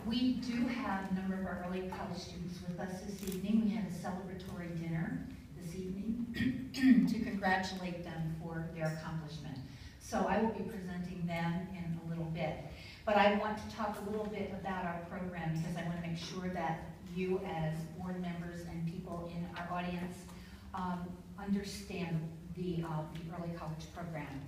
We do have a number of our early college students with us this evening. We had a celebratory dinner this evening to congratulate them for their accomplishment. So I will be presenting them in a little bit. But I want to talk a little bit about our program because I want to make sure that you as board members and people in our audience understand the early college program.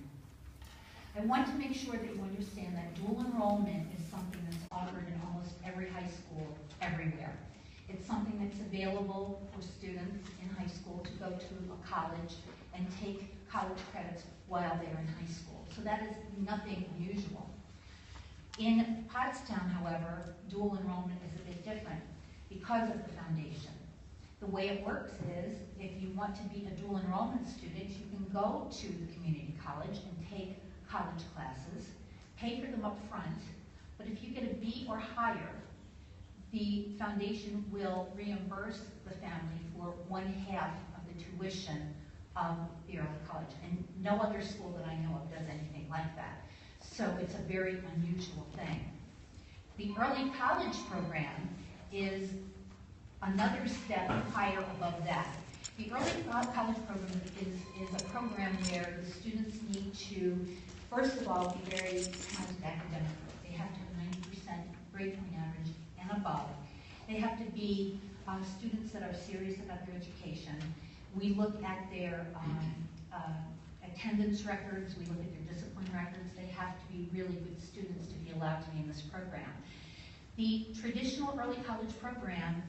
I want to make sure that you understand that dual enrollment is something that's offered in almost every high school, everywhere. It's something that's available for students in high school to go to a college and take college credits while they're in high school. So that is nothing unusual. In Pottstown, however, dual enrollment is a bit different because of the foundation. The way it works is, if you want to be a dual enrollment student, you can go to the community college and take college classes, pay for them up front, but if you get a B or higher, the foundation will reimburse the family for 1/2 of the tuition of the early college. And no other school that I know of does anything like that. So it's a very unusual thing. The early college program is another step higher above that. The early college program is a program where the students need to, first of all, be very talented academically. They have to have a 90% grade point average and above. They have to be students that are serious about their education. We look at their attendance records, we look at their discipline records. They have to be really good students to be allowed to be in this program. The traditional early college program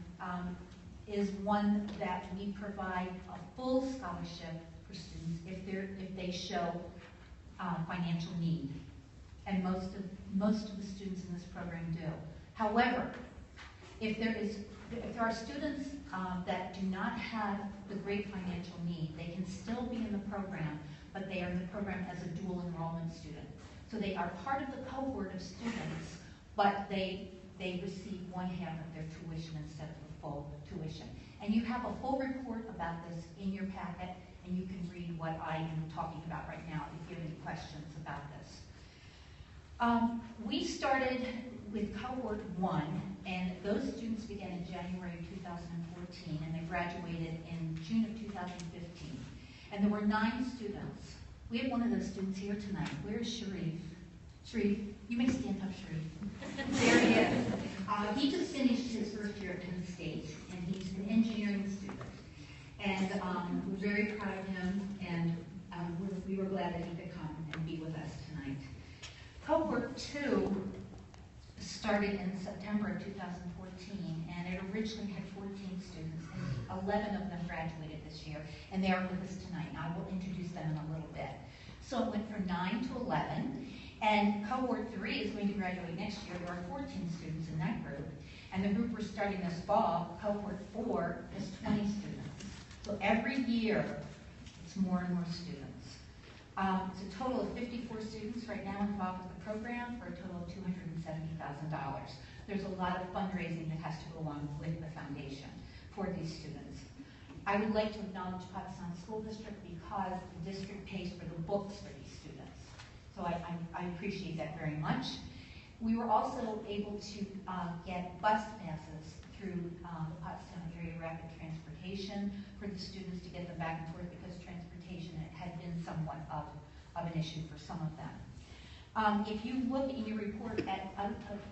is one that we provide a full scholarship for students if they show financial need, and most of the students in this program do. However, if there are students that do not have the great financial need, they can still be in the program, but they are in the program as a dual enrollment student. So they are part of the cohort of students, but they receive 1/2 of their tuition instead of the full tuition. And you have a full report about this in your packet, and you can read what I am talking about right now if you have any questions about this. We started with cohort 1, and those students began in January of 2014, and they graduated in June of 2015. And there were 9 students. We have one of those students here tonight. Where is Sharif? Sharif, you may stand up, Sharif. There he is. He just finished his first year at Penn State, and he's an engineering student. And we're very proud of him, and we were glad that he could come and be with us tonight. Cohort 2 started in September of 2014, and it originally had 14 students, and 11 of them graduated this year, and they are with us tonight. And I will introduce them in a little bit. So it went from 9 to 11, and cohort 3 is going to graduate next year. There are 14 students in that group, and the group we're starting this fall, cohort 4, is 20 students. So every year, it's more and more students. It's a total of 54 students right now involved with the program for a total of $270,000. There's a lot of fundraising that has to go along with the foundation for these students. I would like to acknowledge Pottstown School District because the district pays for the books for these students. So I appreciate that very much. We were also able to get bus passes through the Pottstown Area Rapid Transportation for the students to get them back and forth because transportation had been somewhat of an issue for some of them. If you look in your report,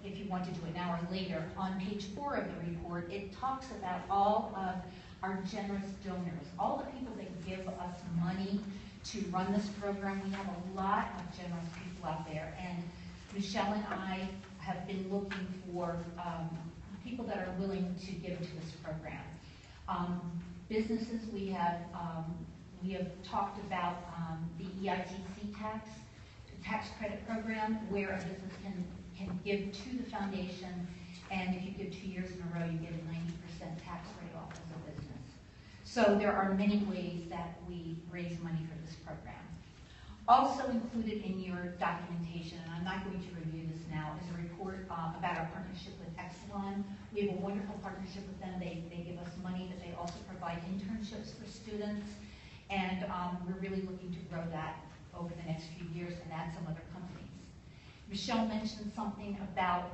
if you want to do it now or later, on page 4 of the report, it talks about all of our generous donors, all the people that give us money to run this program. We have a lot of generous people out there, and Michelle and I have been looking for people that are willing to give to this program. Businesses, we have talked about the EITC tax credit program, where a business can give to the foundation, and if you give 2 years in a row, you get a 90% tax write-off as a business. So there are many ways that we raise money for this program. Also included in your documentation, and I'm not going to review this now, is a report about our partnership with Exelon. We have a wonderful partnership with them. They give us money, but they also provide internships for students, and we're really looking to grow that over the next few years and add some other companies. Michelle mentioned something about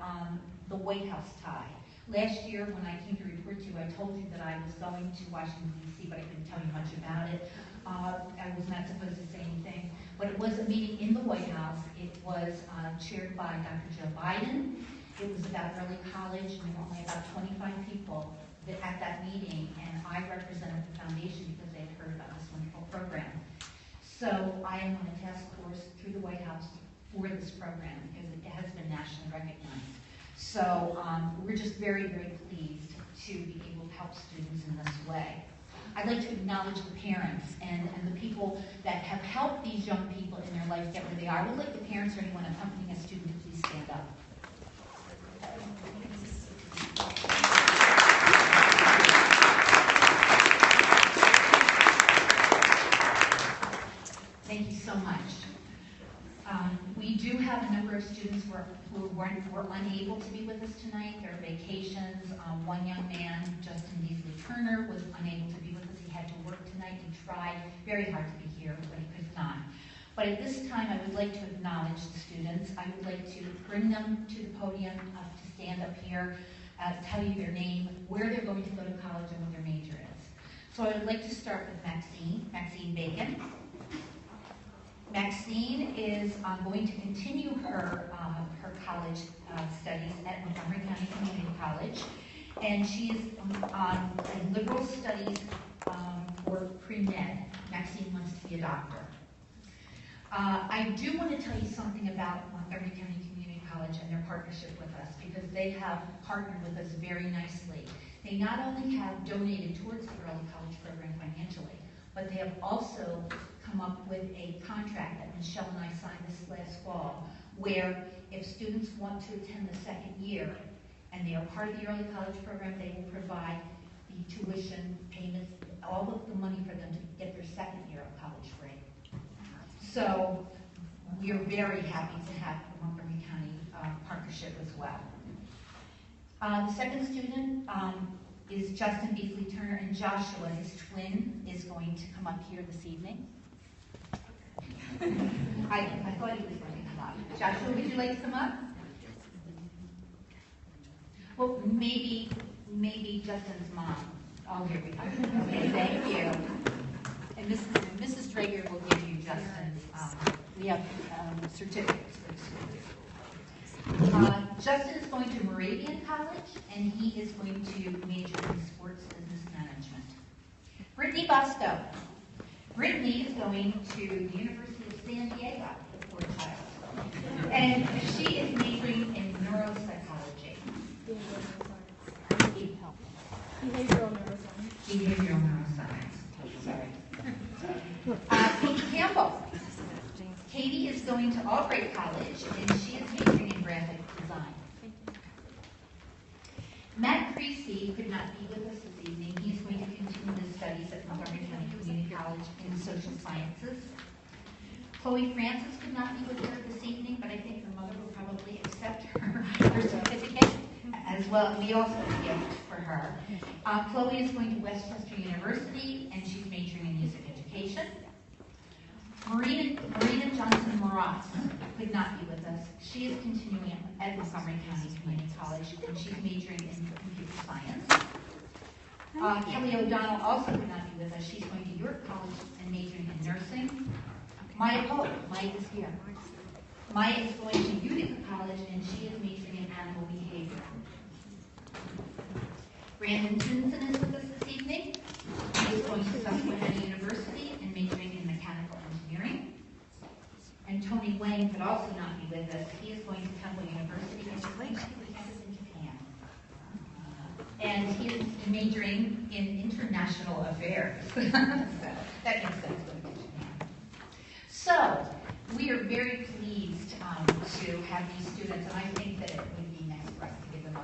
the White House tie. Last year, when I came to report to you, I told you that I was going to Washington, D.C., but I couldn't tell you much about it. I was not supposed to say anything. But it was a meeting in the White House. It was chaired by Dr. Joe Biden. It was about early college, and there were only about 25 people at that meeting, and I represented the foundation because they had heard about this wonderful program. So I am on a task force through the White House for this program because it has been nationally recognized. So we're just very, very pleased to be able to help students in this way. I'd like to acknowledge the parents and the people that have helped these young people in their life get where they are. I would like the parents or anyone accompanying a student to please stand up. Thank you so much. We do have a number of students who were unable to be with us tonight. There are vacations. One young man, Justin Beasley Turner, was unable to be with us. He had to work tonight. He tried very hard to be here, but he could not. But at this time, I would like to acknowledge the students. I would like to bring them to the podium to stand up here, tell you their name, where they're going to go to college, and what their major is. So I would like to start with Maxine Bacon. Maxine is going to continue her college studies at Montgomery County Community College, and she is on liberal studies for pre-med. Maxine wants to be a doctor. I do want to tell you something about Montgomery County Community College and their partnership with us, because they have partnered with us very nicely. They not only have donated towards the early college program financially, but they have also come up with a contract that Michelle and I signed this last fall, where if students want to attend the second year and they are part of the early college program, they will provide the tuition payments, all of the money for them to get their second year of college free. So we are very happy to have the Montgomery County partnership as well. The second student is Justin Beasley Turner, and Joshua, his twin, is going to come up here this evening. I thought he was going to come up. Joshua, would you like to come up? Well, maybe Justin's mom. Oh, here we go. Okay, thank you. And Mrs. Drager will give you Justin's, we have certificates for the students. Justin is going to Moravian College, and he is going to major in sports business management. Brittany Bosco. Brittany is going to the University of San Diego, the poor child. And she is majoring in neuropsychology. Behavioral neuroscience. Behavioral neuroscience. Sorry. Katie Campbell. Katie is going to Albright College, and she is majoring in graphic design. Matt Creasy could not be with us this evening. He's going to continue his studies at Montgomery County Community College in social sciences. Chloe Francis could not be with her this evening, but I think her mother will probably accept her certificate as well. We also have a gift for her. Chloe is going to Westchester University, and she's majoring in music education. Marina Johnson-Moraz could not be with us. She is continuing at Montgomery County Community College, and she's majoring in computer science. Kelly O'Donnell also could not be with us. She's going to York College and majoring in nursing. Maya Pope, Maya is here. Maya is going to Utica College, and she is majoring in animal behavior. Brandon Tinson is with us this evening. He is going to Susquehanna University and majoring in mechanical engineering. And Tony Wang could also not be with us. He is going to Temple University and going to campus in Japan. And he is majoring in international affairs. So that makes sense going to Japan. So we are very pleased to have these students, and I think that it would be nice for us to give them a